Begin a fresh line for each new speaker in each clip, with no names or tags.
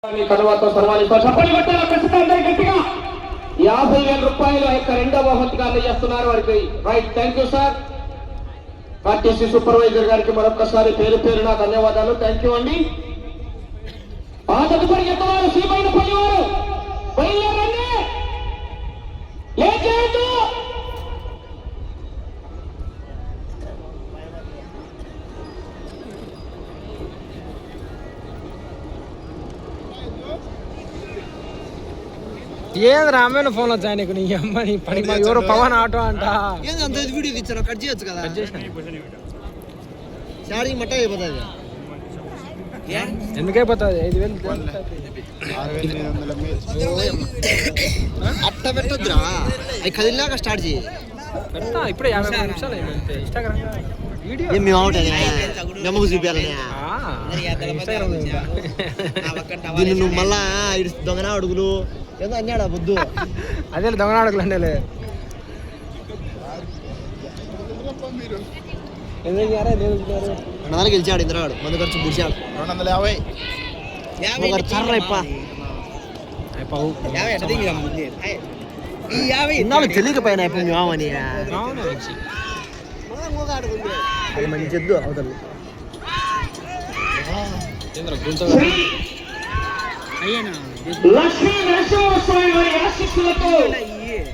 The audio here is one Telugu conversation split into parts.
తర్వాత చెప్పండి కొట్టాల ప్రస్తుతం గట్టిగా 50,000 రూపాయలు ఆ యొక్క రెండవ బహుమతిగా అందజేస్తున్నారు వారికి. Right, thank you sir. RTC supervisor గారికి మరొకసారి పేరు పేరున ధన్యవాదాలు. థ్యాంక్ యూ అండి. ఆ తదుపరి ఎత్తవారు శ్రీమైన పల్లివారు బయలుదేరండి. ఏం చేయొద్దు.
ఏంది రామాయణ ఫోన్ వచ్చా నీకు? నీ అమ్మని పని ఎవరు పవన్ ఆటో అంట.
అంత వీడియో ఇచ్చాను, కట్ చేయొచ్చు కదా. ఛార్జింగ్ మట్ట అయిపోతుంది.
ఎందుకైపోతుంది? 5,000
అట్ట పెట్టొద్దురా, అవి కదిలినాక స్టార్ట్ చేయి.
పెడతా ఇప్పుడే 50 నిమిషాలు అయింది. ఇన్స్టాగ్రామ్ వీడియో
మేము అవుతుంది నమ్మకు చూపించాలని. దీన్ని నువ్వు మళ్ళా దొంగన అడుగులు ఏదో అన్నాడా బుద్ధు.
అదే దొంగ అడుగులు అంటే
200 గెలిచాడు ఇంద్రగాడు. మందు ఖర్చు గుడిచాడు 250 తెలియకపోయినా ఇప్పుడు మేమని అది మంచి ఎద్దు అవతలు.
లక్ష్మీ నరసింహస్వామి వారి ఆశీస్సులతో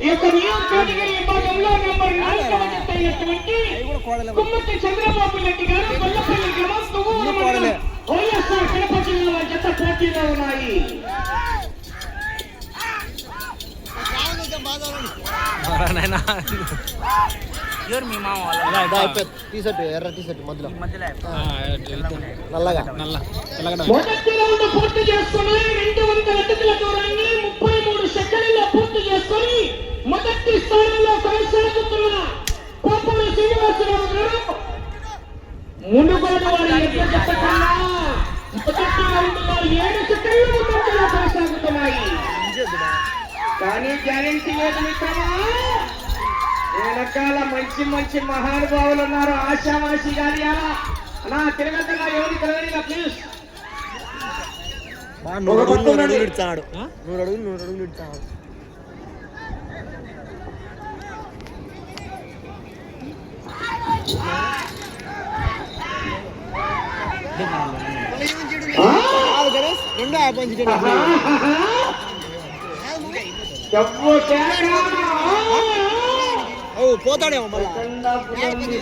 ఈ యొక్క కేటగిరీ విభాగంలో నెంబర్ 4వ జత అయినటువంటి కుమ్మటి చంద్రబాబు రెడ్డి గారు కొల్లపల్లి గ్రామం తువ్వూరు మండలం వైఎస్ఆర్ కడప జిల్లా జత పోటీలో ఉన్నాయి.
ఎర్ర టీషర్ట్ మధ్యలో నల్లగా
మొదటి రౌండ్ పూర్తి చేసుకుని 200 అడుగుల దూరాన్ని 33 సెకండ్లలో పూర్తి చేసుకుని మొదటి స్థానంలో కొనసాగుతున్న పాపూరి శ్రీనివాసరావు గారు ముందుగోడు వారి ఎడ్ల జత కన్నా మొదటి రౌండ్లో 7 సెకండ్ల ముందంజలో కొనసాగుతున్నాయి. కానీ గ్యారెంటీ లేదు మిత్రమా, వెనకాల మంచి మంచి మహానుభావులు ఉన్నారు. ఆశావాసి గారి అలా తిరగకుండా ఎవరి తిరగనిగా ప్లీజ్.
100 అడుగులు ఇడ్చాడు. 100 అడుగులు ఇడ్చాడు. పోతాడేమో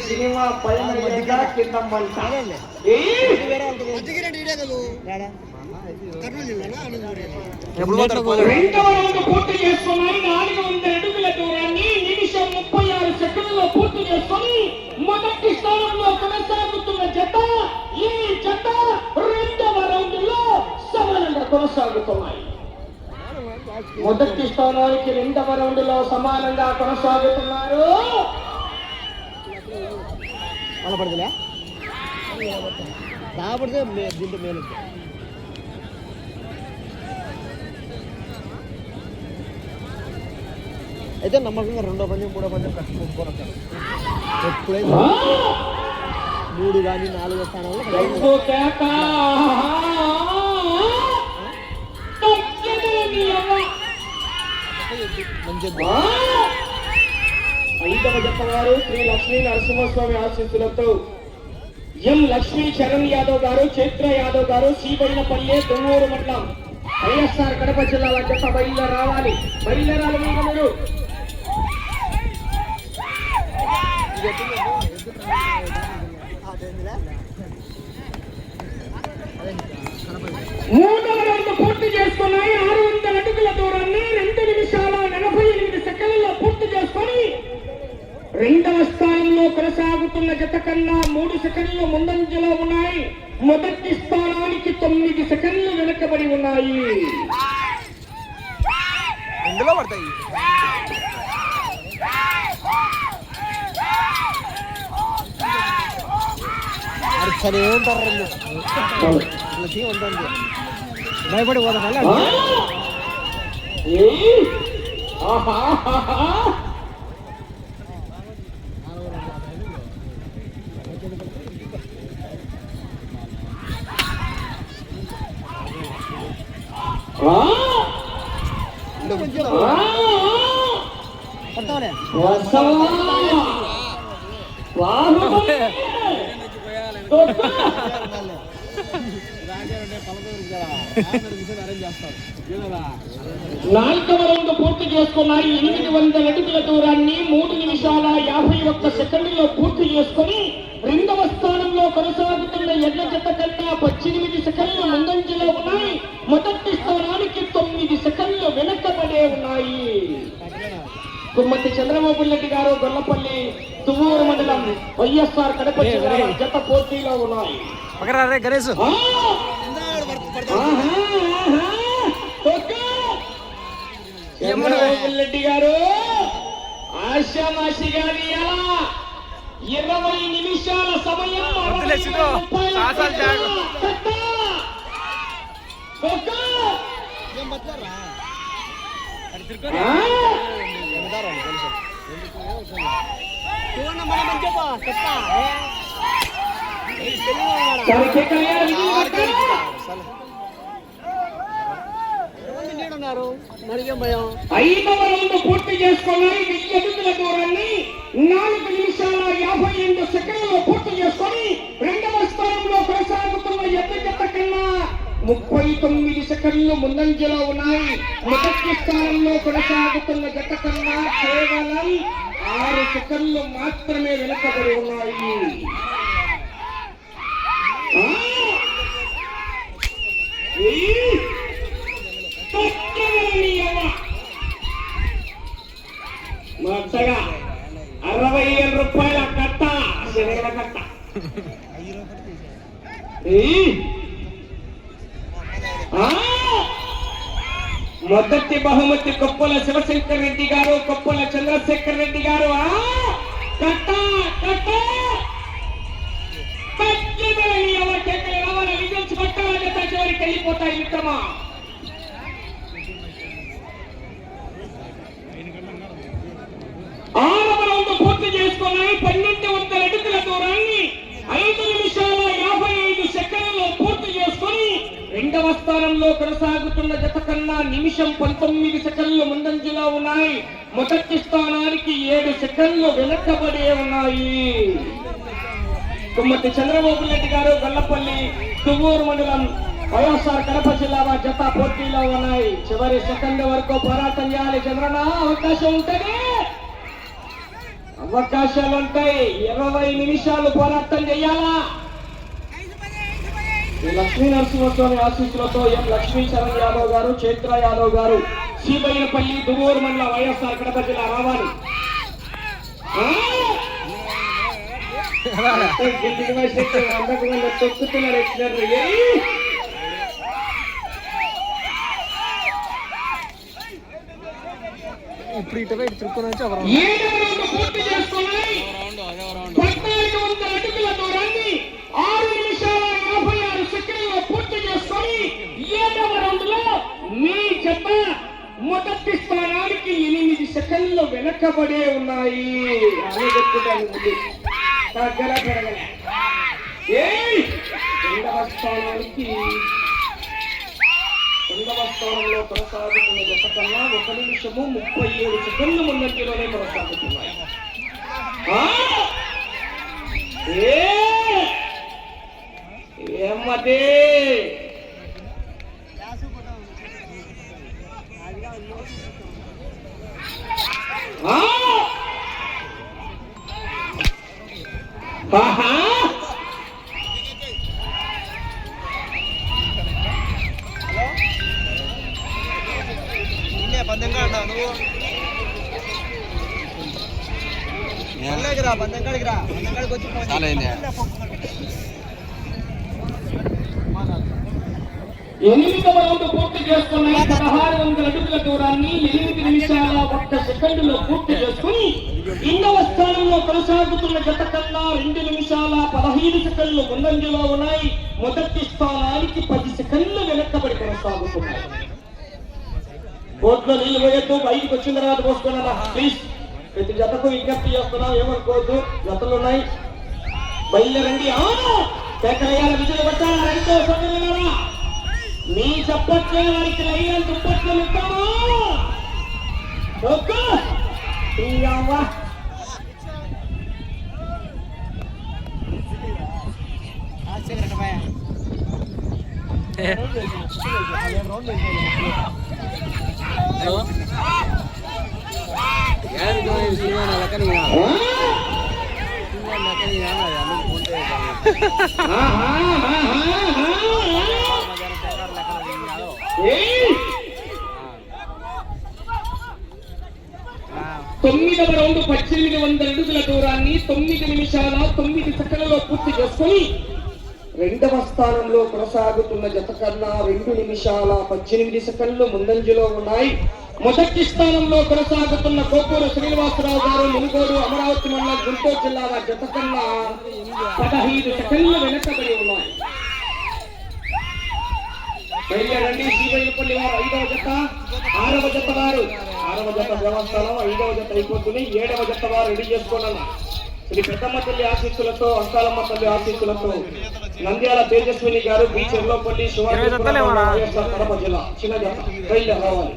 సినిమా పూర్తి చేసుకున్నాయి. 400 అడుగుల దూరాన్ని నిమిషం 36 సెకండ్లలో పూర్తి చేసుకుని మొదటి స్థానంలో కొనసాగుతున్న జత ఈ జత రెండవ రౌండ్ లో సమానంగా కొనసాగుతున్నాయి. మొదటి స్థానానికి రెండవ రౌండ్ లో సమానంగా కొనసాగుతున్నారు.
పడితే దీంట్లో మేలు. అయితే నమ్మకంగా 2వ పందెం 3వ పందెం కట్టుకోని వచ్చాడు. ఎప్పుడైతే 3 కానీ 4వ స్థానంలో
ఐదవ జత వారు శ్రీ లక్ష్మీ నరసింహస్వామి ఆశీస్సులతో ఎం లక్ష్మీ చరణ్ యాదవ్ గారు, చైత్ర యాదవ్ గారు, శ్రీబైనపల్లి తువ్వూరు మండలం వైఎస్ఆర్ కడప జిల్లా జత బయలుదేరాలి. బయలుదేరాలి మీరు. మూడవ రౌండ్ పూర్తి చేసుకున్నాయి. 600 అడుగుల దూరాన్ని 2 నిమిషాల 48 సెకండ్లలో పూర్తి చేసుకొని రెండవ స్థానంలో కొనసాగుతున్న జత కన్నా 3 సెకండ్లు ముందంజలో ఉన్నాయి. మొదటి స్థానానికి 9 సెకండ్లు వెనకబడి ఉన్నాయి.
ఇందులో పడతాయి. సరే ఉంటారు భయపడి పోతా.
ఆ!
కొంచెం
ఆ!
పడతావనే
వసవా! బాహుబలి! తొక్కు! నాలుగవ రౌండ్ పూర్తి చేసుకున్నాయి. 800 అడుగుల దూరాన్ని 3 నిమిషాల 51 సెకండ్లలో పూర్తి చేసుకుని రెండవ స్థానంలో కొనసాగుతున్న ఎడ్ల జత కన్నా 18 సెకండ్లు ముందంజలో ఉన్నాయి. మొదటి స్థానానికి 9 సెకండ్లు వెనకబడే ఉన్నాయి. కుమ్మతి చంద్రబాబు రెడ్డి గారు గొల్లపల్లి తువ్వూరు మండలం వైఎస్ఆర్ కడప జిల్లా జత పోటీలో ఉన్నాయి.
పక్కన గణేష్
ఆ! ఆహా, ఆహా, తొక్కు! చంద్రబాబు రెడ్డి గారు ఆశామాషిగా ఎలా 20 నిమిషాల సమయం
వద్దులే సిద్ధు, సాసాలు త్యాగు.
తొక్కు!
ఏం బతలారా
ఆ!
చూడండి మనం చెప్పా చెప్తా
సరే, కేకయ్య, విజయ్ పట్టు.
నీడున్నారు మనకేం భయం.
5వ రౌండ్ పూర్తి చేసుకున్నాయి. 1000 అడుగుల దూరాన్ని 4 నిమిషాల 52 సెకండ్లలో పూర్తి చేసుకొని రెండవ స్థానంలో కొనసాగుతున్న ఎడ్ల జత కన్నా 39 సెకండ్లు ముందంజలో ఉన్నాయి. మొదటి స్థానంలో కొనసాగుతున్న జత కన్నా కేవలం 6 సెకండ్లు మాత్రమే వెనుకబడి ఉన్నాయి. ఆ! ఈ! మొత్తగా 60,000 రూపాయల కట్ట, శనగల కట్ట. ఆ! మొదటి బహుమతి కొప్పల శివశంకర్ రెడ్డి గారు, కొప్పల చంద్రశేఖర్ రెడ్డి గారు. ఆ! కట్ట కట్ట రిజల్ట్స్ పట్టాల జత చివరికి వెళ్ళిపోతాయి మిత్రమా. ఆరవ రౌండ్ పూర్తి చేసుకున్నాయి. 1200 అడుగుల దూరాన్ని 5 నిమిషాల 55 సెకండ్లలో పూర్తి చేసుకుని రెండవ స్థానంలో కొనసాగుతున్న జత కన్నా నిమిషం 19 సెకండ్లు ముందంజలో ఉన్నాయి. మొదటి స్థానానికి 7 సెకండ్లు వెనకబడే ఉన్నాయి. కుమ్మతి చంద్రబాబు రెడ్డి గారు గొల్లపల్లి తువ్వూరు మండలం వైఎస్ఆర్ కడప జిల్లా జత పోటీలో ఉన్నాయి. చివరి సెకండ్ వరకు పోరాటం చేయాలి చంద్రన్న. అవకాశాలు ఉంటాయి. 20 నిమిషాలు పోరాటం చేయాలా. లక్ష్మీ నరసింహస్వామి ఆశీస్సులతో ఎం లక్ష్మీ చరణ్ యాదవ్ గారు, చైత్ర యాదవ్ గారు, శ్రీబైనపల్లి దువ్వూరు మండలం వైఎస్ఆర్ కడప జిల్లా రావాలి. తొక్కుతున్నారు
ఇప్పుడు ఇటు బయట తిరుక్కుని వచ్చి ఒక
పూర్తి చేసుకున్నాయి. 1400 అడుగుల దూరాన్ని 6 నిమిషాల 56 సెకండ్లలో పూర్తి చేసుకొని 7వ రౌండ్ లో మీ జత మొదటి స్థానానికి 8 సెకండ్లు వెనకబడే ఉన్నాయి. అని చెప్తున్నాను ముందు. దగ్గర పెరగలే. రెండవ స్థానంలో కొనసాగుతున్న జత కన్నా 1 నిమిషము 37 సెకండ్లు ముందంజలోనే కొనసాగుతున్నాయి. ఏమదే
పందెంగా నువ్వు రా పందెంకాడికి రా. పందెంకాడికి వచ్చి చాలా
8వ రౌండ్ పూర్తి చేసుకున్నాయి. 1600 అడుగుల దూరాన్ని 8 నిమిషాల 1 సెకండ్లో పూర్తి చేసుకుని 8వ స్థానంలో కొనసాగుతున్న జత కన్నా 2 నిమిషాల 15 సెకండ్లు ముందంజలో ఉన్నాయి. మొదటి స్థానానికి 10 సెకండ్లు వెనక్కబడి కొనసాగుతున్నాయి. కోర్టులో నీళ్లు పోయొద్దు, బయటకు వచ్చిన తర్వాత పోసుకున్నారా ప్లీజ్. ప్రతి జతకు విజ్ఞప్తి చేస్తున్నాం, ఏమనుకోవద్దు. జతలు ఉన్నాయి, బయలుదేరండి. కేకయ్యాల విజయ్ పట్టాల 2వ సమయంలో మీ చప్పట్లే వారికి లైన దుప్పట్లు ఇద్దామా తొమ్మిదవ రౌండ్ 1800 అడుగుల దూరాన్ని 9 నిమిషాల 9 సెకండ్లలో పూర్తి చేసుకొని రెండవ స్థానంలో కొనసాగుతున్న జత కన్నా 2 నిమిషాల 18 సెకండ్లు ముందంజలో ఉన్నాయి. మొదటి స్థానంలో కొనసాగుతున్న కోపూరు శ్రీనివాసరావు గారు మునుగోడు అమరావతి మండలం గుంటూరు జిల్లా జత కన్నా 15 సెకండ్లు వెనకబడి ఉన్నాయి. బయలుదేరండి శ్రీవైనపల్లి వారు 5వ జత, 6వ జత వారు 6వ జత దేవస్థానం, 5వ జత అయిపోతుంది. 7వ జత వారు రెడీ చేసుకున్నాను. శ్రీ పెద్దమ్మ తల్లి ఆశీస్సులతో, అంకాలమ్మ తల్లి ఆశీస్సులతో నంద్యాల తేజస్విని గారు, బి చెర్లోపల్లి, శివాజీ కడప జిల్లా చిన్న జత బయలుదేరి రావాలి.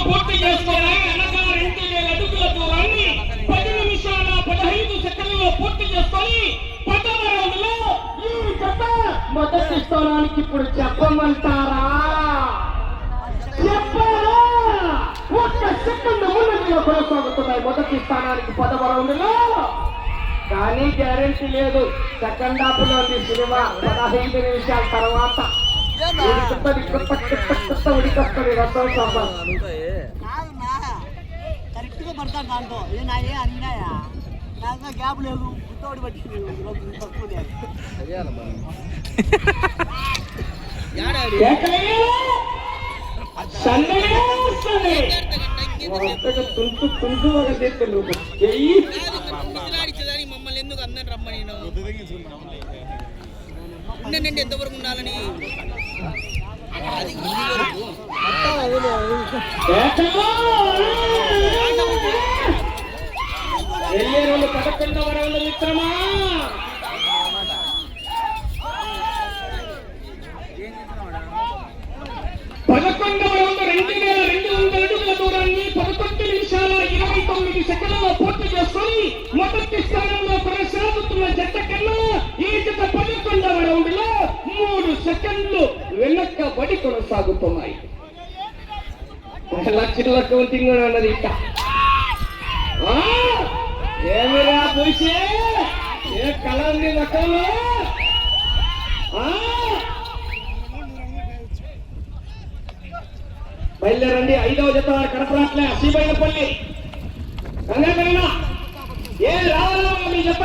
పూర్తి చేసుకున్నాయి. 2,000 అడుగుల దూరాన్ని 10 నిమిషాల 15 సెకండ్లలో పూర్తి చేసుకొని 10వ రౌండ్లో ఈ జత మొదటి స్థానానికి ఇప్పుడు చెప్పమంటారా? చెప్పారా? 1 సెకండ్ ముందులో కొనసాగుతున్నాయి మొదటి స్థానానికి 10వ రౌండ్లో. కానీ గ్యారెంటీ లేదు. సెకండ్ హాఫ్ లో ఉంది సినిమా. 15 నిమిషాల తర్వాత ఉడికొస్తుంది రసం సాంబార్.
కరెక్ట్ గా పడతాను దాంట్లో ఏ అడిగినాయా నాకు గ్యాప్ లేదు. గుట్టోడి బట్టి
మమ్మల్ని ఎందుకు అందరు రమ్మని ఎంతవరకు ఉండాలని
వెళ్ళే రోజు 11వ రౌండ్ మిత్రమా. పదకొండవ రౌండ్ 2,200 అడుగుల దూరాన్ని 11 నిమిషాల 29 సెకండ్లలో పూర్తి చేసుకొని మొదటి స్థానంలో కొనసాగుతున్న జత కన్నా ఈ జత 11వ రౌండ్ లో 3 సెకండ్లు వెనక్కబడి కొనసాగుతున్నాయి. లక్షల కౌంటింగ్ అన్నది ఇంకా ఏమిరా పూసే ఏ కళ ఉంది లెక్కలో. బయలుదేరండి. 5వ జత కడపరాట్లే శ్రీబైనపల్లి గంగాకరణ ఏ రావాలా మీ జత.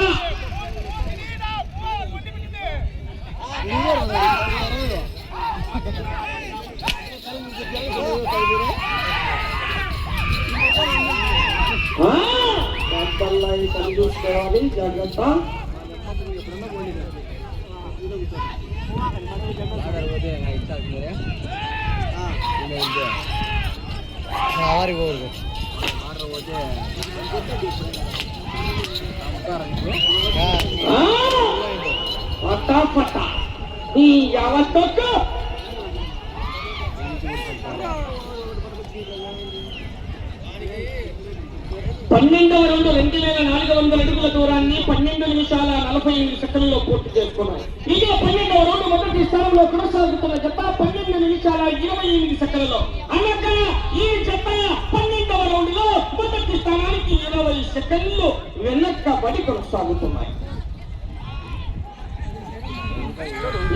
చూసుకోవాలి జాగ్రత్త. పట్టా ఈ యావత్తొక్కు 12వ రౌండ్ 2,400 అడుగుల దూరాన్ని 12 నిమిషాల 48 సెకండ్లలో పూర్తి చేసుకున్నాయి. ఇదే 12వ రౌండ్ మొదటి స్థానంలో కొనసాగుతున్న జత 12 నిమిషాల 28 సెకండ్లలో. అనగా ఈ జత 12వ రౌండ్ లో మొదటి స్థానానికి 20 సెకండ్లు వెనక్కబడి కొనసాగుతున్నాయి.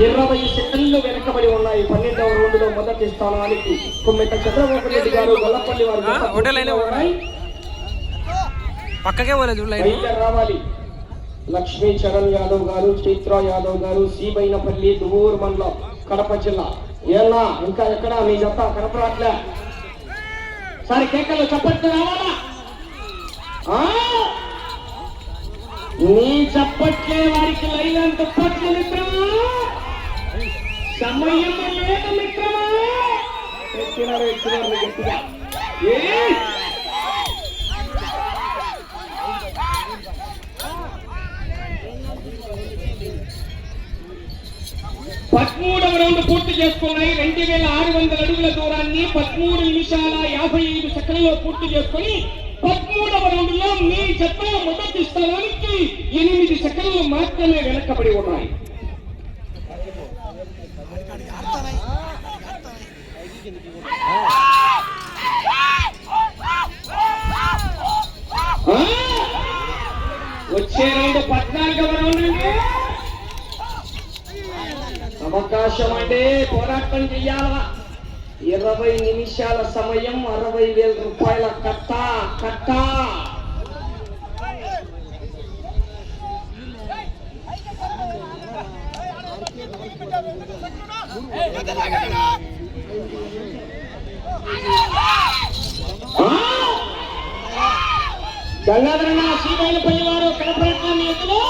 20 సెకండ్లు వెనకబడి ఉన్నాయి 12వ రౌండ్ లో మొదటి స్థానానికి. కొమ్మెట చంద్రబాబు రెడ్డి గారు గొల్లపల్లి వారు
పక్కకే
రావాలి. లక్ష్మీ చరణ్ యాదవ్ గారు, చైత్ర యాదవ్ గారు, శ్రీబైనపల్లి దువ్వూరు మండలం కడప జిల్లా. ఏనా ఇంకా ఎక్కడ మీ జత కడప రాట్లే? సరే కేకలు చప్పట్లు రావాలా? నీ చప్పట్లే వారికి లైనంత పట్ల మిత్రమా, సమయం లేదు మిత్రమా. ఎక్కినారు గట్టిగా. ఏ 13వ రౌండ్ పూర్తి చేసుకున్నాయి. 2600 అడుగుల దూరాన్ని 13 నిమిషాల 55 సెకండ్లలో పూర్తి చేసుకుని 13వ రౌండ్ లో మీ జత మొదటి స్థానానికి 8 సెకండ్లు మాత్రమే వెనకబడి ఉన్నాయి. వచ్చే రౌండ్ 14వ రౌండ్ అండి. అవకాశం అంటే పోరాటం చెయ్యాలా. 20 నిమిషాల సమయం, 60,000 రూపాయల కట్ట. గంగాధరన్న శ్రీమైనపల్లి వారు కడపట్టాన్ని ఎత్తులో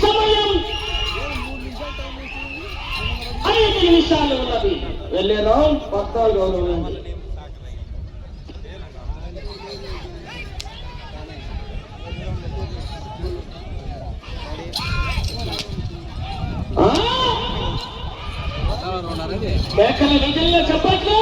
సమయం 5 నిమిషాలు ఉన్నది. వెళ్ళే రౌండ్ 14వ రౌండ్. మేకల నిజంగా చెప్పట్లు.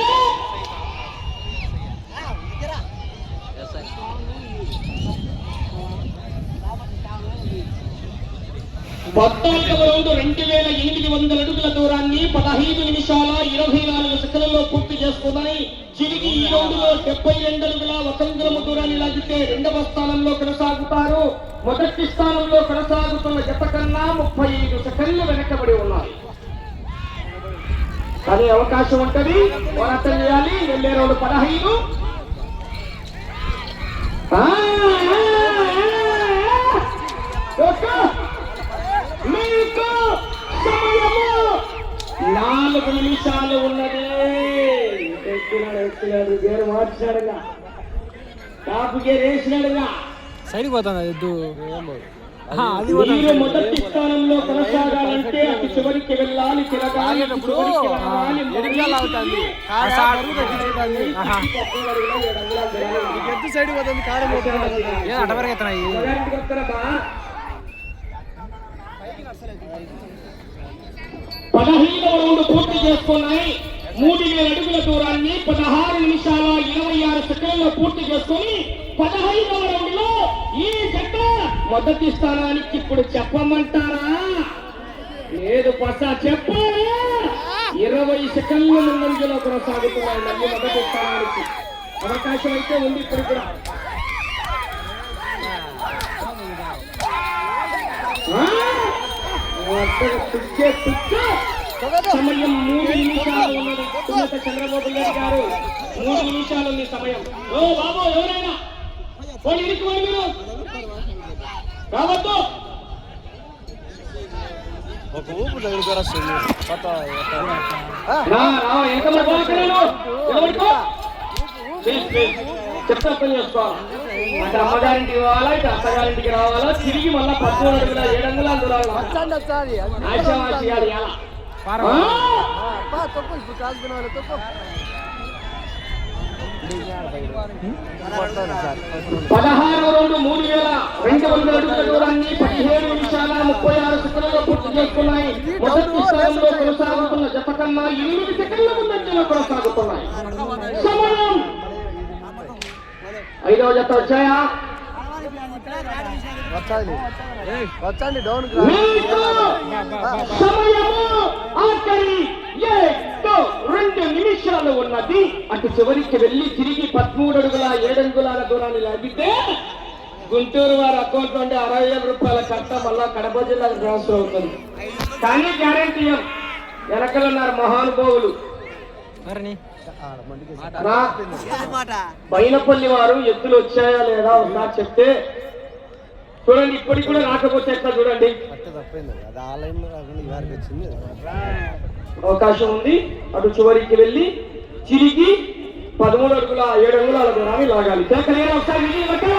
రౌండ్ 2800 అడుగుల దూరాన్ని 15 నిమిషాల 24 సెకండ్లలో పూర్తి చేసుకున్నాయి. చిరిగి ఈ రౌండ్ లో 72 అడుగుల 1 అంగుళము దూరాన్ని లాగితే 2వ స్థానంలో కొనసాగుతారు. మొదటి స్థానంలో కొనసాగుతున్న జత కన్నా 35 సెకండ్లు వెనకబడి ఉన్నాయి. కానీ అవకాశం ఉంటుంది, పోరాటం చేయాలి. వెళ్ళే రౌండ్ 15. మీకు సమయము 4 నిమిషాలు ఉన్నది. ఎక్కినాడు గేరు మార్చినాడుగా, టాపు గేర్ వేసినాడుగా.
సైడ్కి పోతాను ఎద్దు.
మీరు మొదటి స్థానంలో కొనసాగాలంటే అటు చివరికి వెళ్ళాలి, తిరగాలి,
సైడ్ పోతుంది. అటవరకెత్తున్నాయి.
15వ రౌండ్ పూర్తి చేసుకున్నాయి. 3000 అడుగుల దూరాన్ని 16 నిమిషాల 26 సెకండ్లలో పూర్తి చేసుకుని 15వ రౌండ్ లో ఈ జట్ట మొదటి స్థానానికి ఇప్పుడు చెప్పమంటారా? లేదు పసా, చెప్పారా? 20 సెకండ్ల ముందంజలో కొనసాగుతున్నాయి మళ్ళీ మొదటి స్థానానికి. అవకాశం అయితే ఉంది ఇప్పుడు కూడా. సమయం 3 నిమిషాలు ఉన్నది. చంద్రబాబు నాయుడు గారు 3 నిమిషాలు ఉంది సమయం. ఓ బాబు, ఎవరైనా పోనీ ఇరుక్కుని మీరు రావద్దు.
ఒక ఊపు దగ్గర వస్తుంది.
చెప్తా పని చేసుకోవాలి. అంటే అమ్మగారింటికి పోవాలా, ఇటు అత్తగారింటికి రావాలా, తిరిగి మళ్ళా 13 అడుగుల 7 అంగుళాల దూరాలు ఆశావాసి చేయాలి. 16వ రౌండ్ 3200 అడుగుల దూరాన్ని 17 నిమిషాల 36 సెకండ్లలో పూర్తి చేసుకున్నాయి. మొదటి స్థానంలో కొనసాగుతున్న జత కన్నా 8 సెకండ్ల ముందంజలో కొనసాగుతున్నాయి. సమయం 5వ జత వచ్చాయా?
వచ్చండి డౌన్.
సమయము ఆఖరి 2 నిమిషాలు ఉన్నది. అటు చివరికి వెళ్లి తిరిగి 13 అడుగుల 7 అంగుళాల దూరాన్ని లాగితే గుంటూరు వారి అకౌంట్ నుండి 60,000 రూపాయల కట్ట మళ్ళా కడప జిల్లాకు ట్రాన్స్ఫర్ అవుతుంది. కానీ గ్యారెంటీ వెనకలున్నారు మహానుభావులు. బైనపల్లి వారు ఎద్దులు వచ్చాయా లేదా ఒకసారి చెప్తే చూడండి. ఇప్పటికి కూడా రాకపోతే ఎట్లా చూడండి. అవకాశం ఉంది. అటు చివరికి వెళ్ళి తిరిగి 13 అడుగుల 7 అంగుళాల దూరాన్ని లాగాలి. కేకలేరు ఒకసారి విజయ్ పట్టాల.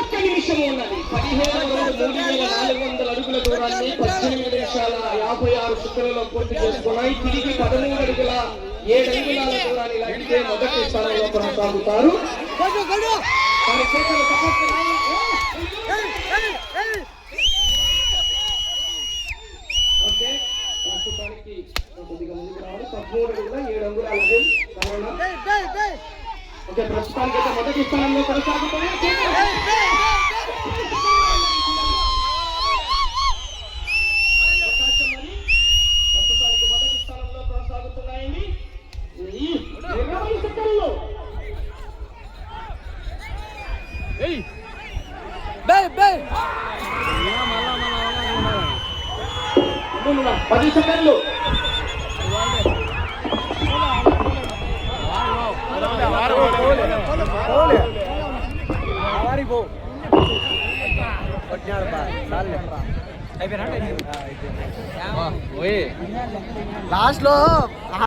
ఒక్క నిమిషం ఉన్నది. 17,400 అడుగుల దూరాన్ని 18 నిమిషాల 56 సెకన్లలో పూర్తి చేసుకున్నాయి. తిరిగి 13 అడుగుల 7 అంగుళాల దూరాన్ని లాగితే మొదటి స్థానంలో కొనసాగుతారు. ఓకే, ప్రస్తుతానికి కొద్దిగా ముందుకు రావాలి. 13 అడుగుల 7 అంగుళాల ఓకే, ప్రస్తుతానికి అయితే మొదటి స్థానంలో కొనసాగుతున్నాయి. ప్రస్తుతానికి మొదటి స్థానంలో కొనసాగుతున్నాయండి. 20 సెకండ్లు. 10 సెకండ్లు.
లాస్ట్ లో